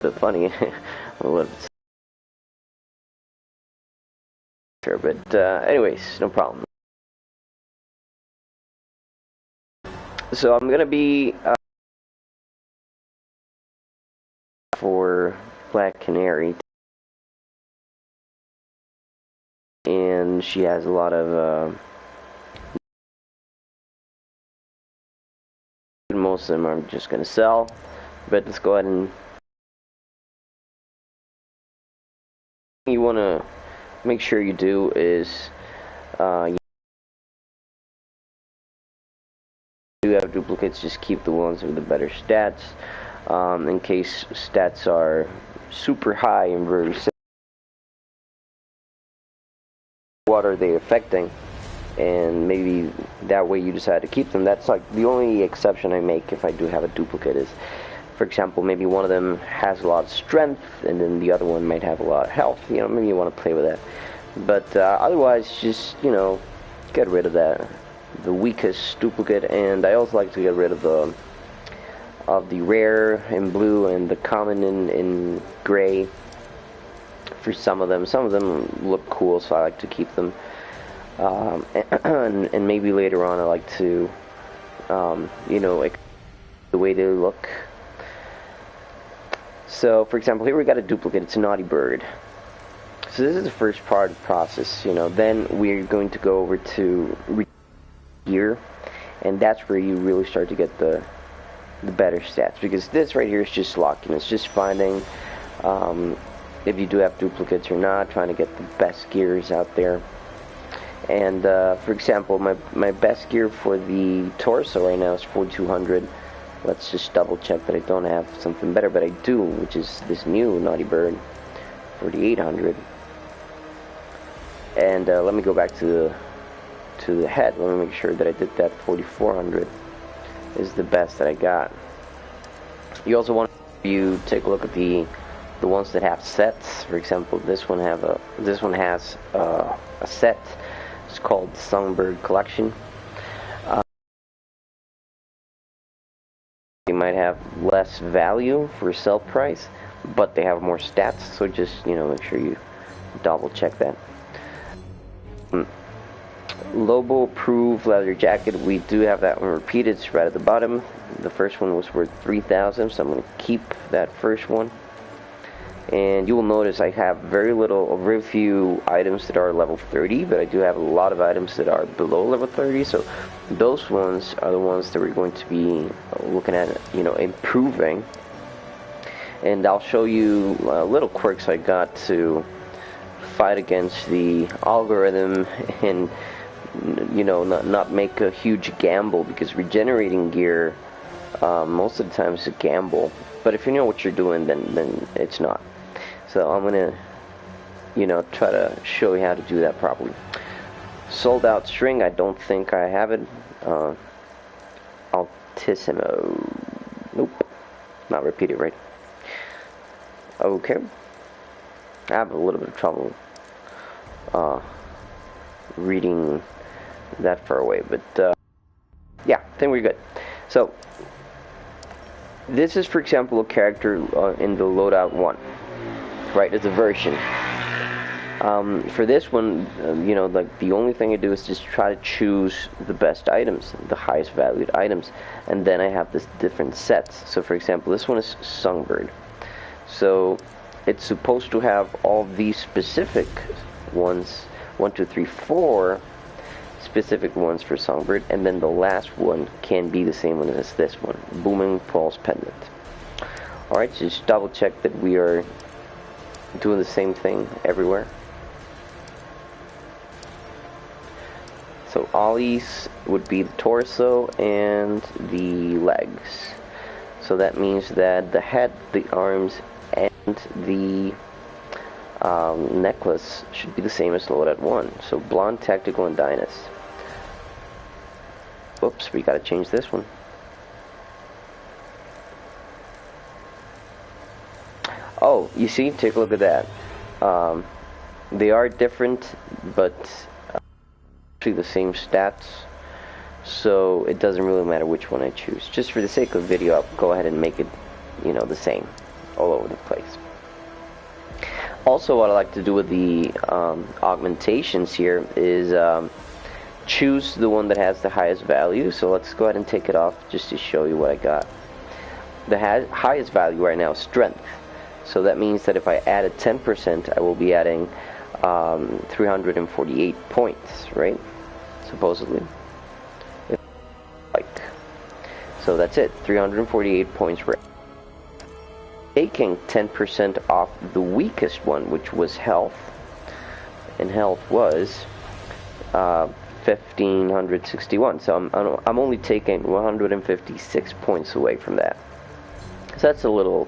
bit funny. Well, sure, but anyways, no problem. So I'm gonna be for Black Canary, and she has a lot of most of them I'm just gonna sell, but let's go ahead and you want to make sure you do is you do have duplicates, just keep the ones with the better stats in case stats are super high and very simple. What are they affecting, and maybe that way you decide to keep them. That's like the only exception I make if I do have a duplicate is, for example, maybe one of them has a lot of strength and then the other one might have a lot of health. You know, maybe you want to play with that, but otherwise just, you know, get rid of that, the weakest duplicate. And I also like to get rid of the rare in blue and the common in gray. For some of them look cool, so I like to keep them. And maybe later on I like to, you know, the way they look. So, for example, here we got a duplicate. It's a Naughty Bird. So this is the first part of the process, you know. Then we're going to go over to gear, and that's where you really start to get the better stats, because this right here is just locking. It's just finding if you do have duplicates or not, trying to get the best gears out there. And for example, my best gear for the torso right now is 4200. Let's just double check that I don't have something better, but I do, which is this new Naughty Bird, 4800. And let me go back to the head. Let me make sure that I did that. 4400 is the best that I got. You also want to take a look at the ones that have sets. For example, this one has a set. It's called Songbird Collection. They might have less value for sell price, but they have more stats. So just, you know, make sure you double check that. Lobo Approved leather jacket. We do have that one repeated. It's right at the bottom. The first one was worth 3,000, so I'm going to keep that first one. And you will notice I have very few items that are level 30, but I do have a lot of items that are below level 30. So those ones are the ones that we're going to be looking at, you know, improving. And I'll show you little quirks I got to fight against the algorithm and, you know, not make a huge gamble, because regenerating gear most of the time is a gamble. But if you know what you're doing, then it's not. So I'm gonna, you know, try to show you how to do that properly. Sold out string. I don't think I have it. Altissimo. Nope. Not repeated right. Okay. I have a little bit of trouble reading that far away, but yeah, I think we're good. So this is, for example, a character in the loadout 1. Right, it's a version. For this one, you know, like the only thing I do is just try to choose the best items, the highest valued items, and then I have this different sets. So, for example, this one is Songbird. So it's supposed to have all these specific ones, 1, 2, 3, 4 specific ones for Songbird, and then the last one can be the same one as this one, Booming Pulse Pendant. Alright, so just double check that we are doing the same thing everywhere. So ollies would be the torso and the legs. So that means that the head, the arms, and the necklace should be the same as loadout 1. So Blonde, Tactical, and Dynus. Oops, we gotta change this one. Oh, you see, take a look at that. They are different, but actually the same stats, so it doesn't really matter which one I choose. Just for the sake of video, I'll go ahead and make it, you know, the same. all over the place. Also, what I like to do with the augmentations here is choose the one that has the highest value. So let's go ahead and take it off just to show you what I got. The highest value right now is strength. So that means that if I added 10%, I will be adding 348 points, right? Supposedly. So that's it, 348 points for taking 10% off the weakest one, which was health. And health was 1561. So I'm only taking 156 points away from that. So that's a little,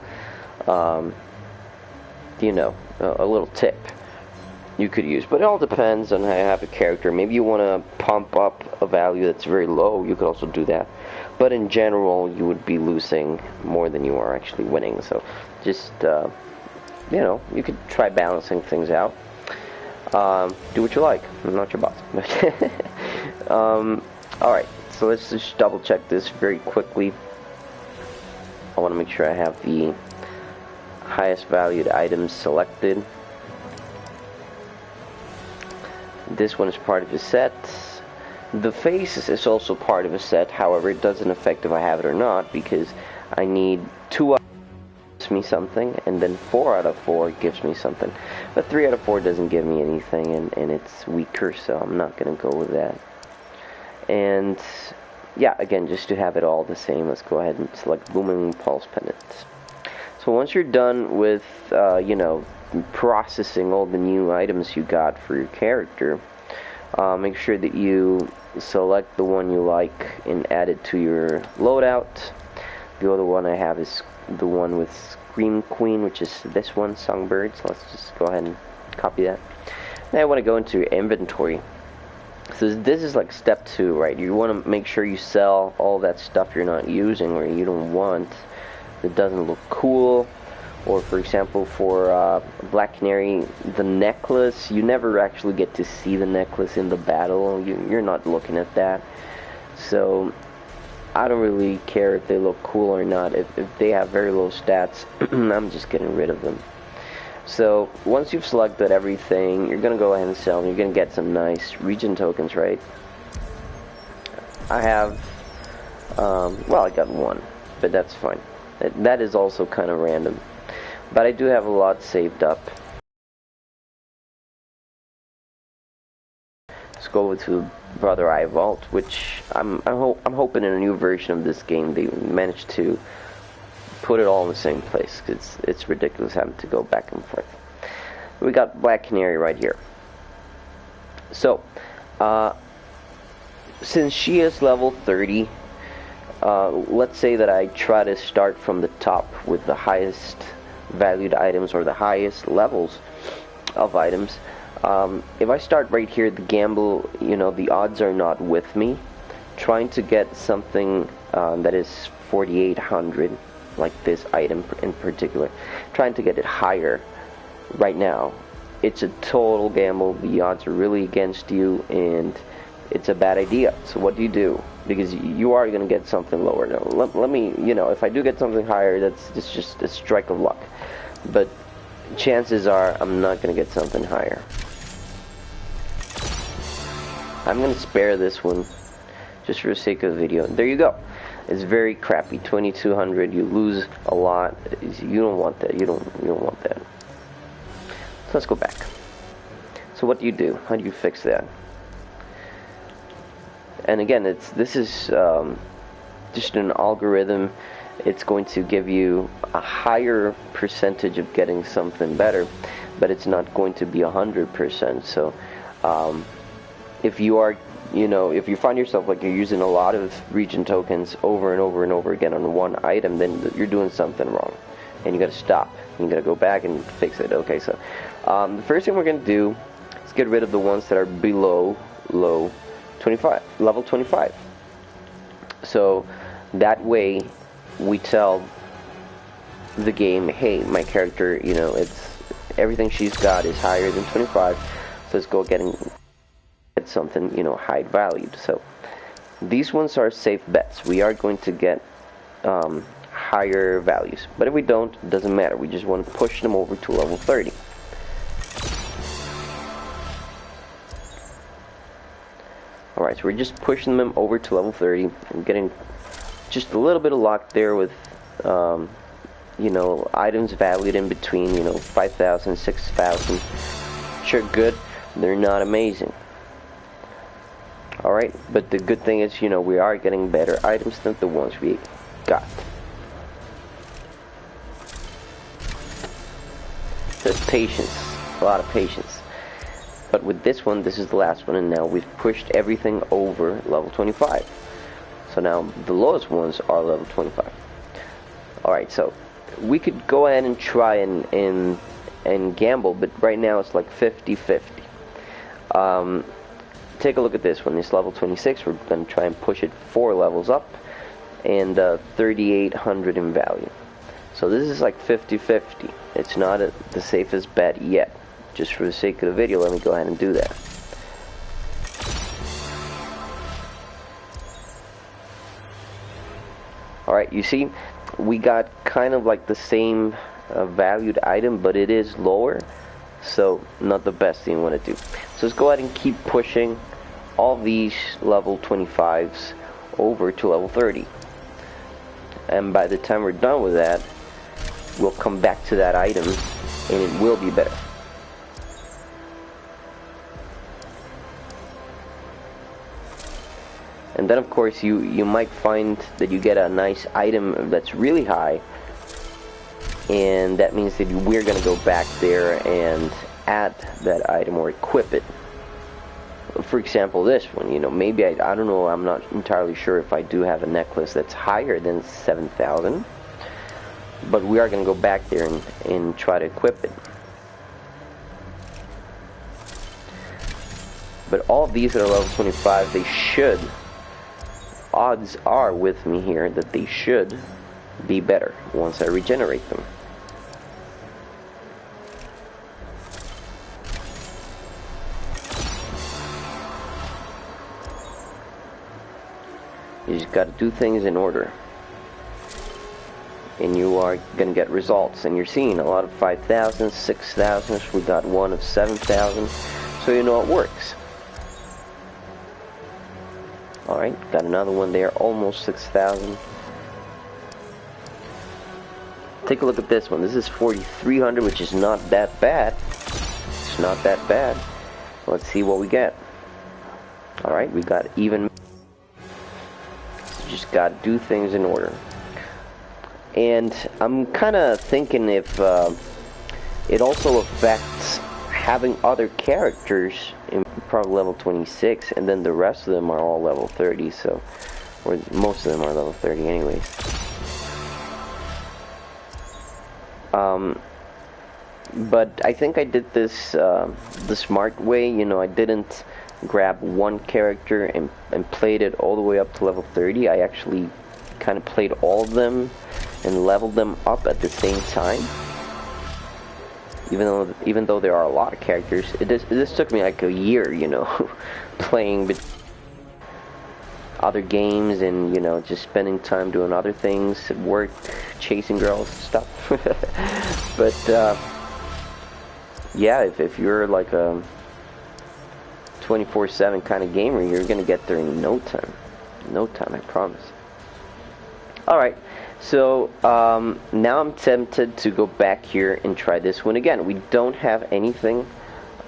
you know, a little tip you could use. But it all depends on how you have a character. Maybe you want to pump up a value that's very low. You could also do that. But in general, you would be losing more than you are actually winning. So just, you know, you could try balancing things out. Do what you like. I'm not your boss. Alright, so let's just double check this very quickly. I want to make sure I have the highest valued items selected. This one is part of the set. The face is also part of a set, however it doesn't affect if I have it or not, because I need 2 out of 4 gives me something, and then 4 out of 4 gives me something. But 3 out of 4 doesn't give me anything, and it's weaker, so I'm not going to go with that. And yeah, again, just to have it all the same, let's go ahead and select Booming Pulse Pendant. So once you're done with, you know, processing all the new items you got for your character, make sure that you select the one you like and add it to your loadout. The other one I have is the one with Scream Queen, which is this one, Songbird. So let's just go ahead and copy that. Now I want to go into your inventory. So this is like step 2, right? You want to make sure you sell all that stuff you're not using or you don't want, that doesn't look cool. Or for example, for Black Canary, the necklace, you never actually get to see the necklace in the battle. You're not looking at that. So I don't really care if they look cool or not. If they have very low stats, I'm just getting rid of them. So once you've selected everything, you're going to go ahead and sell. You're going to get some nice region tokens, right? I have, well, I got 1, but that's fine. That is also kind of random. But I do have a lot saved up. Let's go to Brother Eye Vault, which I'm hoping in a new version of this game they managed to put it all in the same place, because it's ridiculous having to go back and forth. We got Black Canary right here. So, since she is level 30, let's say that I try to start from the top with the highest valued items or the highest levels of items. If I start right here, the gamble, you know, the odds are not with me. Trying to get something that is 4,800, like this item in particular, trying to get it higher right now, it's a total gamble. The odds are really against you, and it's a bad idea. So what do? Because you are going to get something lower. Now, let me, you know, if I do get something higher, it's just a strike of luck. But chances are I'm not going to get something higher. I'm going to spare this one just for the sake of the video. There you go. It's very crappy. 2,200. You lose a lot. You don't want that. You don't want that. So let's go back. So what do? How do you fix that? And again, this is just an algorithm. It's going to give you a higher percentage of getting something better, but it's not going to be 100%. So if you are, you know, if you find yourself like you're using a lot of region tokens over and over and over again on one item, then you're doing something wrong, and you got to stop. You got to go back and fix it. Okay, so the first thing we're going to do is get rid of the ones that are below level 25. So that way we tell the game, hey, my character, you know, it's everything she's got is higher than 25, so let's go get something, you know, high valued. So these ones are safe bets. We are going to get higher values. But if we don't, it doesn't matter. We just want to push them over to level 30. Alright, so we're just pushing them over to level 30. I'm getting just a little bit of luck there with, you know, items valued in between, you know, 5,000, 6,000. Sure, good. They're not amazing. Alright, but the good thing is, you know, we are getting better items than the ones we got. So it's patience. A lot of patience. But with this one, this is the last one, and now we've pushed everything over level 25. So now the lowest ones are level 25. Alright, so we could go ahead and try and gamble, but right now it's like 50-50. Take a look at this one. It's level 26. We're going to try and push it 4 levels up, and 3,800 in value. So this is like 50-50. It's not the safest bet yet. Just for the sake of the video, let me go ahead and do that. Alright, you see, we got kind of like the same valued item, but it is lower, so not the best thing you want to do. So let's go ahead and keep pushing all these level 25s over to level 30. And by the time we're done with that, we'll come back to that item, and it will be better. And then of course you might find that you get a nice item that's really high, and that means that we're going to go back there and add that item or equip it. For example, this one, you know, maybe I don't know, I'm not entirely sure if I do have a necklace that's higher than 7,000, but we are going to go back there and try to equip it. But all of these that are level 25, they should, odds are with me here that they should be better once I regenerate them. You just got to do things in order, and you are going to get results. And you're seeing a lot of 5,000, 6,000. We got one of 7,000, so you know it works. Alright, got another one there, almost 6,000. Take a look at this one. This is 4,300, which is not that bad. It's not that bad. Let's see what we get. Alright, we got even. So just got to do things in order. And I'm kind of thinking if it also affects having other characters in probably level 26, and then the rest of them are all level 30, so, or most of them are level 30 anyways. But I think I did this the smart way. You know, I didn't grab one character and played it all the way up to level 30. I actually kind of played all of them and leveled them up at the same time. Even though there are a lot of characters, this took me like a year, you know, playing other games and, you know, just spending time doing other things at work, chasing girls and stuff. But yeah, if you're like a 24/7 kind of gamer, you're gonna get there in no time. No time, I promise. Alright, so now I'm tempted to go back here and try this one again. We don't have anything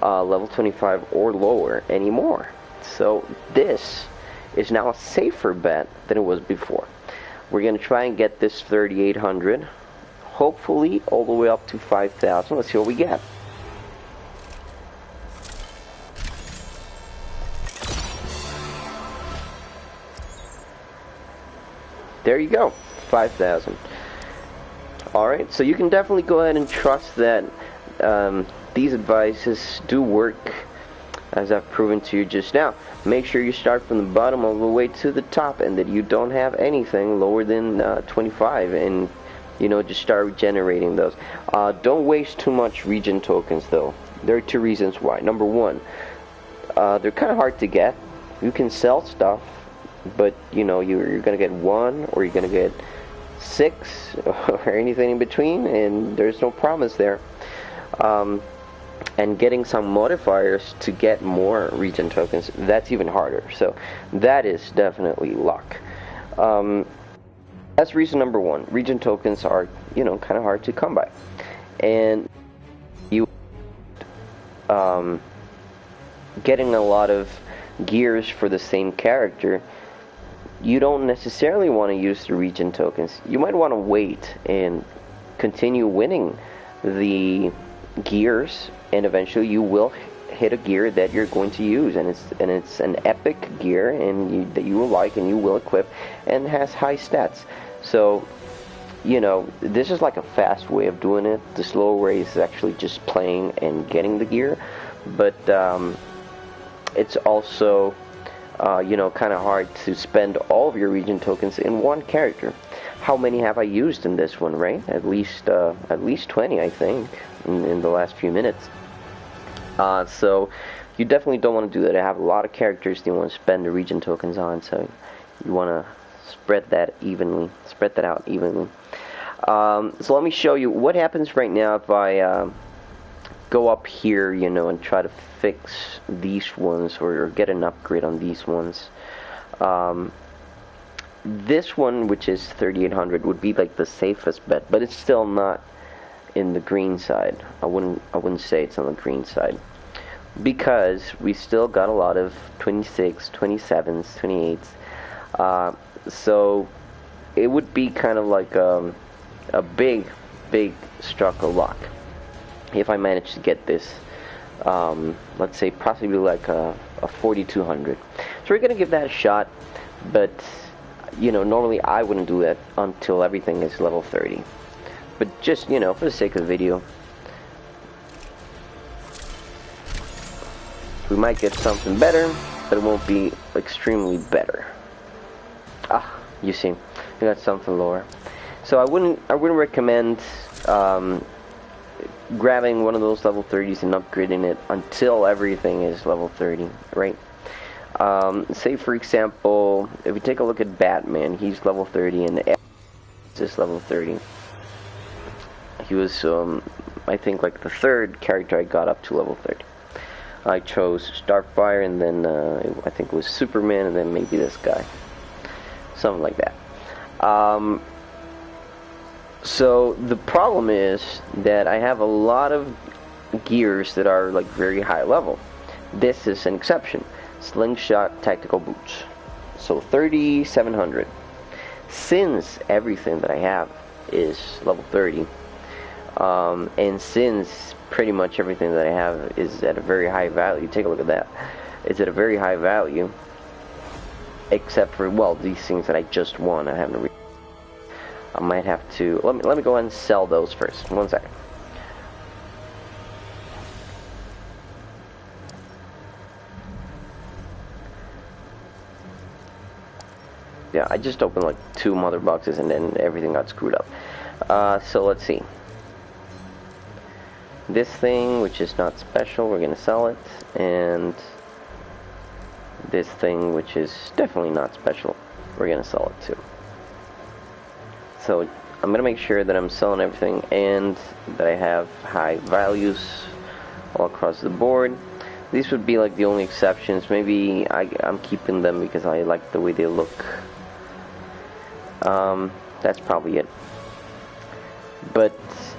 level 25 or lower anymore. So this is now a safer bet than it was before. We're going to try and get this 3,800, hopefully all the way up to 5,000. Let's see what we get. There you go, 5,000. Alright, so you can definitely go ahead and trust that these advices do work, as I've proven to you just now. Make sure you start from the bottom all the way to the top, and that you don't have anything lower than 25, and you know, just start generating those. Don't waste too much regen tokens though. There are two reasons why. Number one, they're kind of hard to get. You can sell stuff, but you know, you're gonna get one, or you're gonna get 6 or anything in between, and there's no promise there. And getting some modifiers to get more regen tokens, that's even harder. So that is definitely luck. That's reason number 1. Regen tokens are, you know, kind of hard to come by. And you getting a lot of gears for the same character, you don't necessarily want to use the regen tokens. You might want to wait and continue winning the gears, and eventually you will hit a gear that you're going to use, and it's an epic gear, and that you will like and you will equip, and has high stats. So, you know, this is like a fast way of doing it. The slow way is actually just playing and getting the gear, but it's also you know, kind of hard to spend all of your regen tokens in one character. How many have I used in this one, right? At least 20, I think, in the last few minutes. So you definitely don't want to do that. I have a lot of characters that you want to spend the regen tokens on, so you want to spread that out evenly. So let me show you what happens right now if I go up here, you know, and try to fix these ones or get an upgrade on these ones. This one, which is 3800, would be like the safest bet, but it's still not in the green side. I wouldn't say it's on the green side, because we still got a lot of 26, 27s, 28s. So it would be kind of like a big stroke of luck if I manage to get this, let's say possibly like a 4200. So we're gonna give that a shot, but you know, normally I wouldn't do that until everything is level 30. But just, you know, for the sake of the video, we might get something better, but it won't be extremely better. You see, we got something lower. So I wouldn't recommend grabbing one of those level 30s and upgrading it until everything is level 30, right? Say for example, if we take a look at Batman, he's level 30 and is level 30. He was, I think, like the third character I got up to level 30. I chose Starfire, and then I think it was Superman, and then maybe this guy. Something like that. So the problem is that I have a lot of gears that are like very high level. This is an exception. Slingshot tactical boots. So 3700. Since everything that I have is level 30, and since pretty much everything that I have is at a very high value, take a look at that. It's at a very high value, except for, well, these things that I just won. I haven't. I might have to. Let me go ahead and sell those first. One second. Yeah, I just opened like 2 mother boxes and then everything got screwed up. So let's see. This thing, which is not special, we're gonna sell it, and this thing, which is definitely not special, we're gonna sell it too. So I'm gonna make sure that I'm selling everything and that I have high values all across the board. These would be like the only exceptions. Maybe I'm keeping them because I like the way they look. That's probably it. But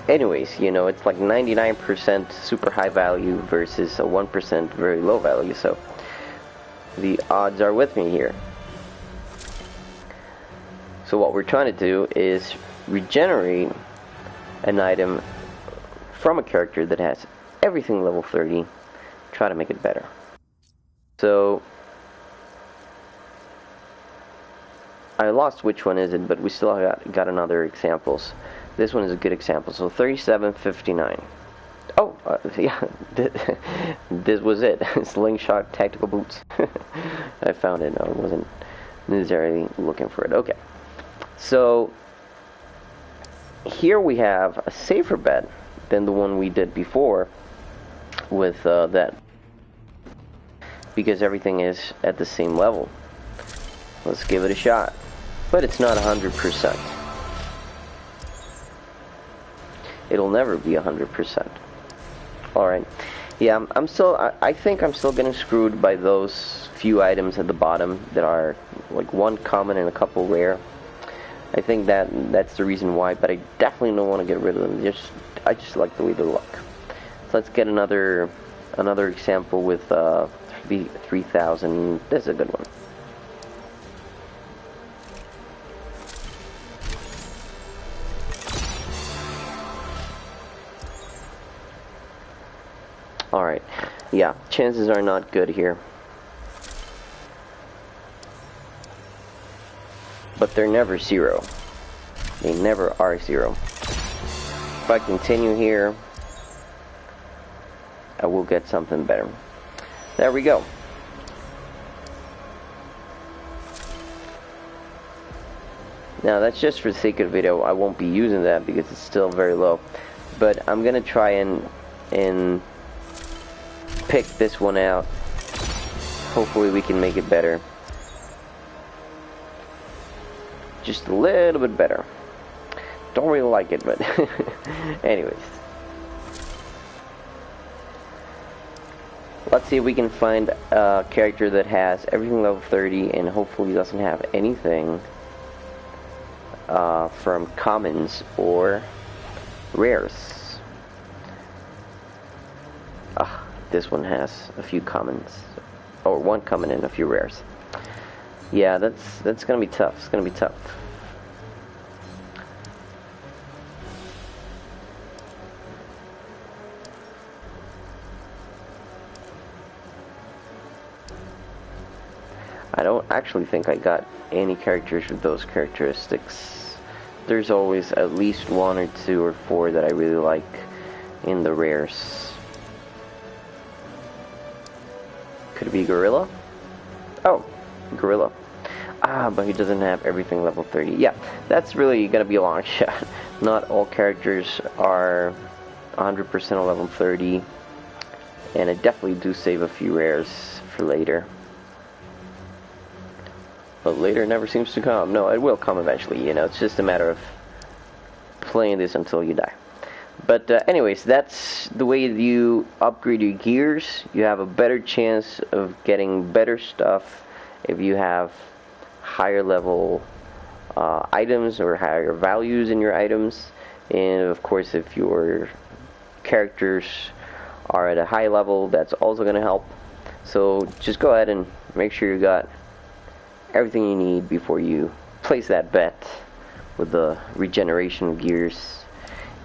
anyways, you know, it's like 99% super high value versus a 1% very low value, so the odds are with me here. So what we're trying to do is regenerate an item from a character that has everything level 30, try to make it better. So I lost which one is it, but we still got another examples. This one is a good example. So 3759. Oh, yeah, this was it. Slingshot tactical boots. I found it. I wasn't necessarily looking for it. Okay. So here we have a safer bet than the one we did before with that, because everything is at the same level. Let's give it a shot. But it's not 100%. it'll never be 100%. Alright. Yeah, I'm still, I think I'm still getting screwed by those few items at the bottom that are like one common and a couple rare. I think that's the reason why, but I definitely don't want to get rid of them. I just like the way they look. So let's get another example with 3000. This is a good one. Alright, yeah, chances are not good here. But they're never 0. They never are 0. If I continue here, I will get something better. There we go. Now that's just for the sake of the video. I won't be using that because it's still very low. But I'm gonna try and pick this one out. Hopefully we can make it better. Just a little bit better. Don't really like it, but anyways. Let's see if we can find a character that has everything level 30 and hopefully doesn't have anything from commons or rares. This one has a few commons, or one common and a few rares. Yeah, that's gonna be tough. It's gonna be tough. I don't actually think I got any characters with those characteristics. There's always at least 1 or 2 or 4 that I really like in the rares. Could it be Gorilla? Oh, Gorilla. But he doesn't have everything level 30. Yeah, that's really gonna be a long shot. Not all characters are 100% level 30. And I definitely do save a few rares for later. But later never seems to come. No, it will come eventually, you know. It's just a matter of playing this until you die. But anyways, that's the way you upgrade your gears. You have a better chance of getting better stuff if you have higher level items or higher values in your items. And of course, if your characters are at a high level, that's also going to help. So just go ahead and make sure you got everything you need before you place that bet with the regeneration gears.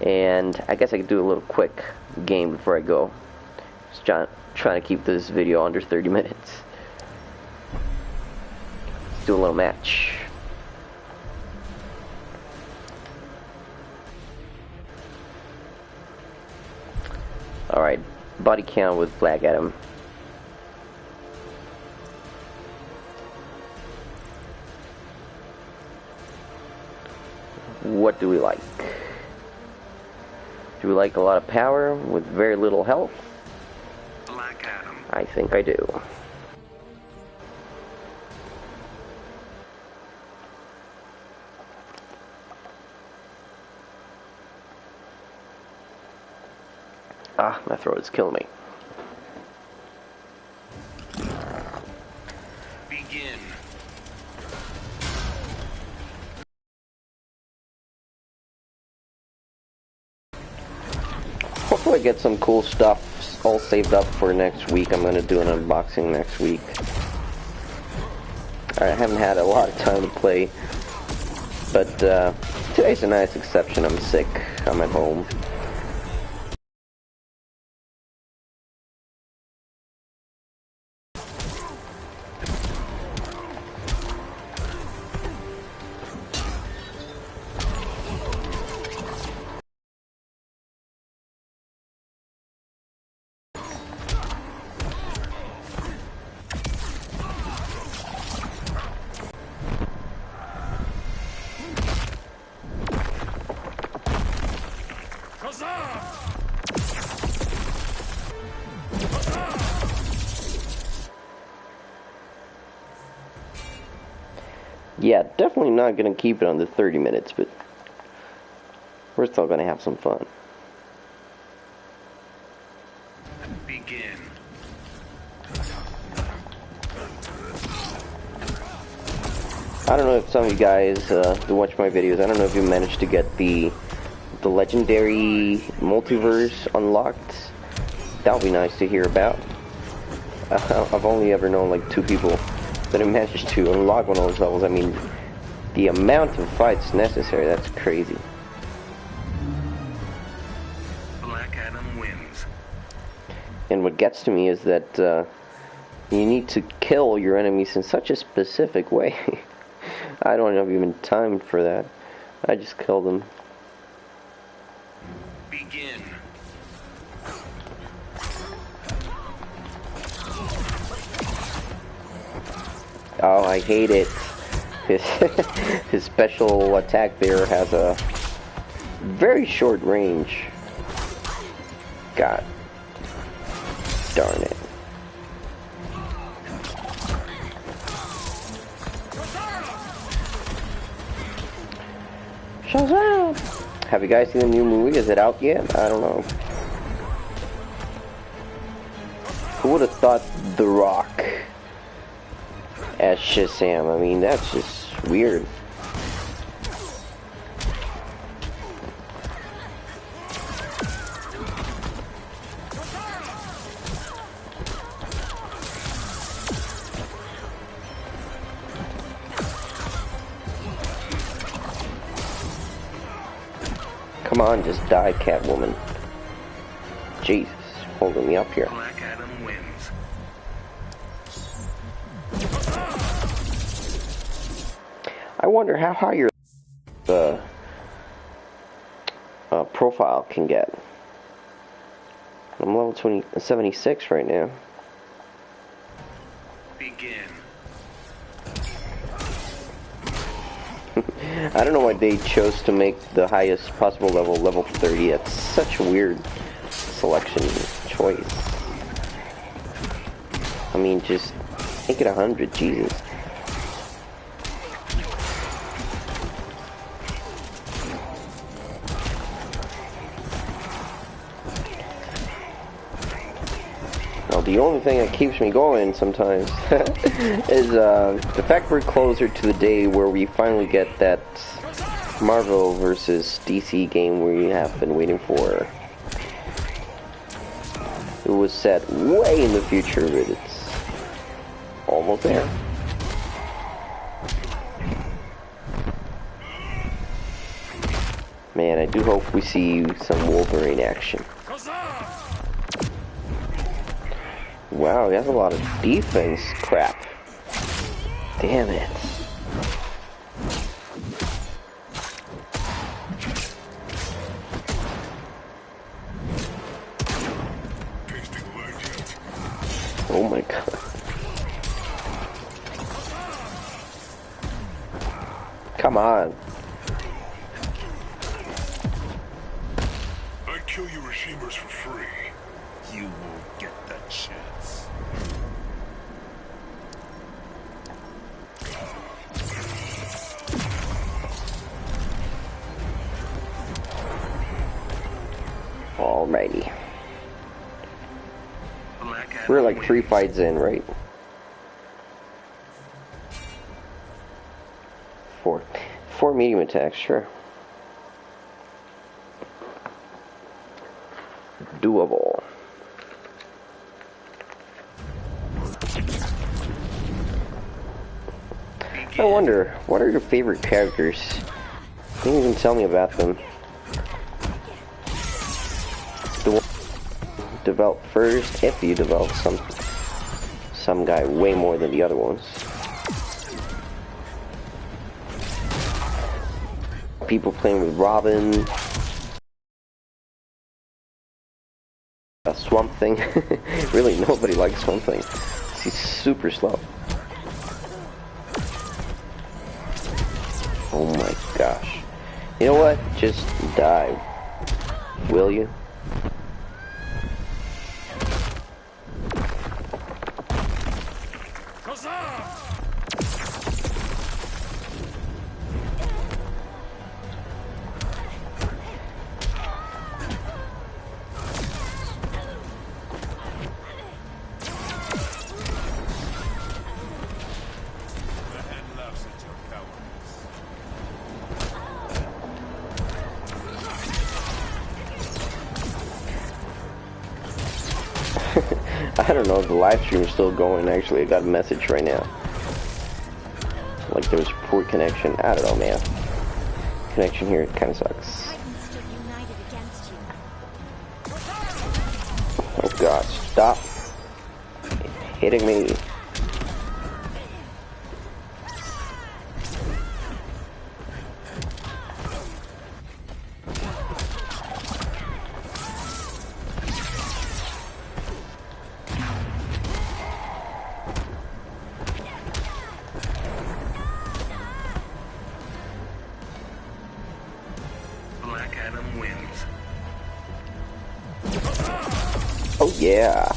And I guess I could do a little quick game before I go. Just trying to keep this video under 30 minutes. Let's do a little match. Alright, body count with Black Adam. What do we like? Do we like a lot of power with very little health? Black Adam. I think I do. My throat is killing me. Begin. Hopefully I get some cool stuff all saved up for next week. I'm going to do an unboxing next week. I haven't had a lot of time to play, but today's a nice exception. I'm sick. I'm at home. Yeah, definitely not going to keep it under 30 minutes, but we're still going to have some fun. Begin. I don't know if some of you guys who watch my videos, I don't know if you managed to get the legendary multiverse unlocked. That would be nice to hear about. I've only ever known like 2 people that have managed to unlock one of those levels. I mean, the amount of fights necessary, that's crazy. Black Adam wins. And what gets to me is that you need to kill your enemies in such a specific way. I don't have even time for that. I just kill them. Begin. Oh, I hate it. His special attack there has a very short range. God darn it. Shazam! Have you guys seen the new movie? Is it out yet? I don't know. Who would have thought The Rock as Shazam? I mean, that's just weird. Come on, just die, Catwoman. Jesus, holding me up here. Black Adam wins. I wonder how high your profile can get. I'm level 76 right now. Begin. I don't know why they chose to make the highest possible level 30. That's such a weird selection choice. I mean, just make it 100, Jesus. Well, the only thing that keeps me going sometimes is the fact we're closer to the day where we finally get that Marvel versus DC game we have been waiting for. It was set way in the future, but it's almost there. Man, I do hope we see some Wolverine action. Wow, he has a lot of defense crap. Damn it. Oh my god. Come on. I'd kill you Rishimers for free. You won't get that chance. Alrighty. Black Adam We're like wins. 3 fights in, right? 4. 4 medium attacks, sure. Doable. I wonder, what are your favorite characters? You can even tell me about them. The one develop first, if you develop some guy way more than the other ones. People playing with Robin. A Swamp Thing. Really, nobody likes Swamp Thing. He's super slow. Oh my gosh. You know what? Just dive. Will you? I don't know if the live stream is still going. Actually, I got a message right now. Like there was poor connection. I don't know, man. Connection here kind of sucks. Titans stood united against you. Oh god, stop hitting me. Black Adam wins. Oh yeah.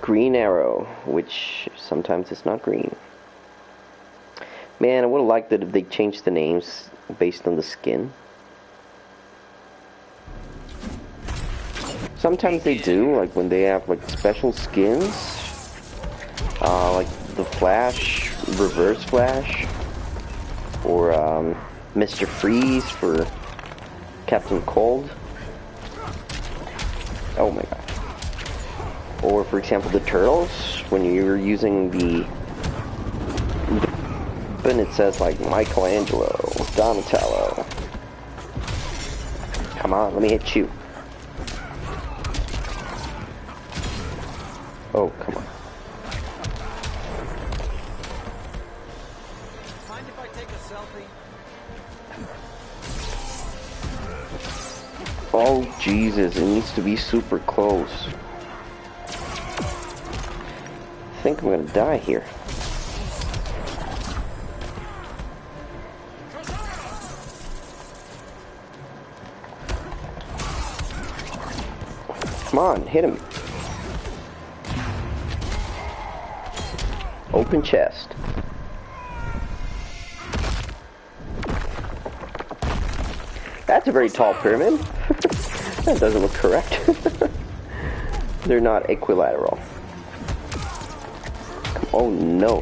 Green Arrow, which sometimes it's not green. Man, I would have liked it if they changed the names based on the skin. Sometimes they do, like when they have like special skins, like the Flash, Reverse Flash, or Mr. Freeze for Captain Cold. Oh my god. Or for example the Turtles, when you're using the and it says like Michelangelo, Donatello. Come on, let me hit you. Oh, come on. Mind if I take a selfie? Oh Jesus, it needs to be super close. I think I'm gonna die here. Come on, hit him. Open chest. That's a very tall pyramid. That doesn't look correct. They're not equilateral. Oh no.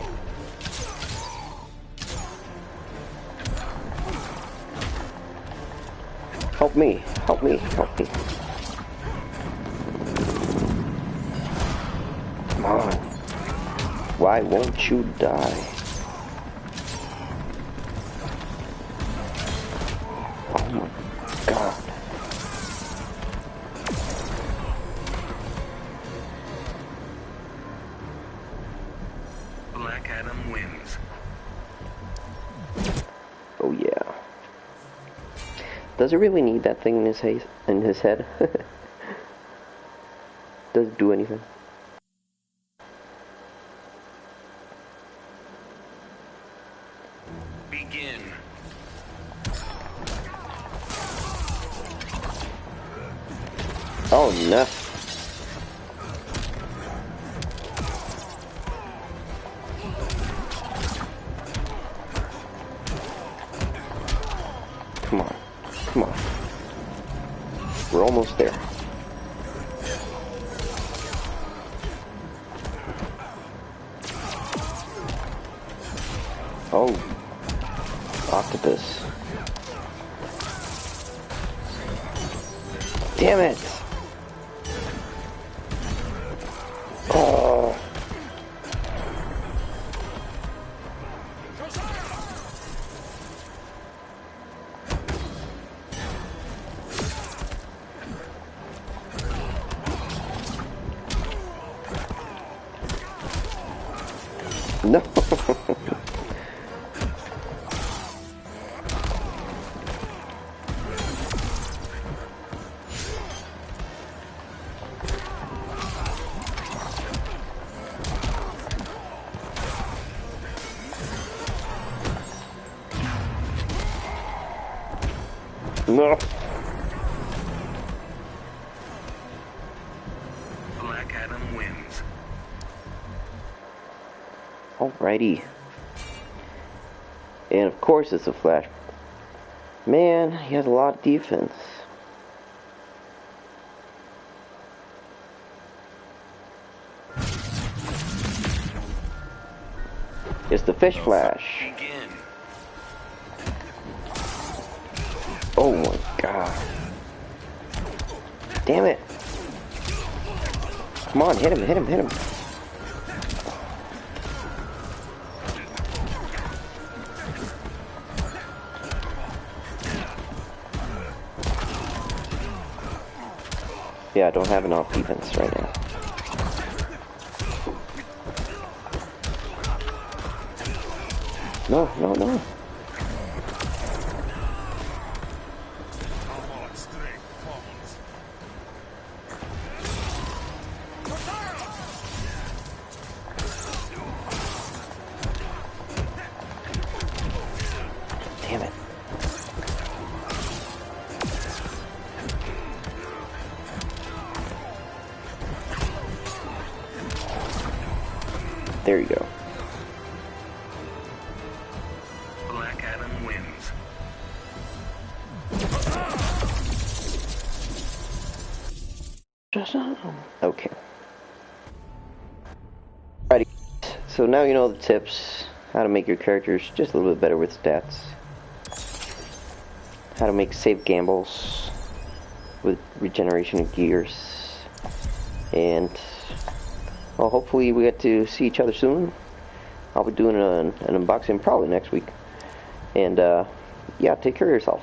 Help me, help me, help me. Come on. Why won't you die? Oh my god. Black Adam wins. Oh yeah. Does it really need that thing in his head? Does it do anything? Begin. Oh no. Come on. Come on. We're almost there. Oh. Octopus. Damn it! Oh. No. No. Black Adam wins. Alrighty. And of course it's a Flash. Man, he has a lot of defense. It's the Fish Flash. Begin. Oh my god. Damn it. Come on, hit him, hit him, hit him. Yeah, I don't have enough defense right now. No, no, no. Damn it. There you go. Black Adam wins. Okay. Alrighty. So now you know the tips. How to make your characters just a little bit better with stats. How to make safe gambles with regeneration of gears. And, well, hopefully we get to see each other soon. I'll be doing an unboxing probably next week. And, yeah, take care of yourself.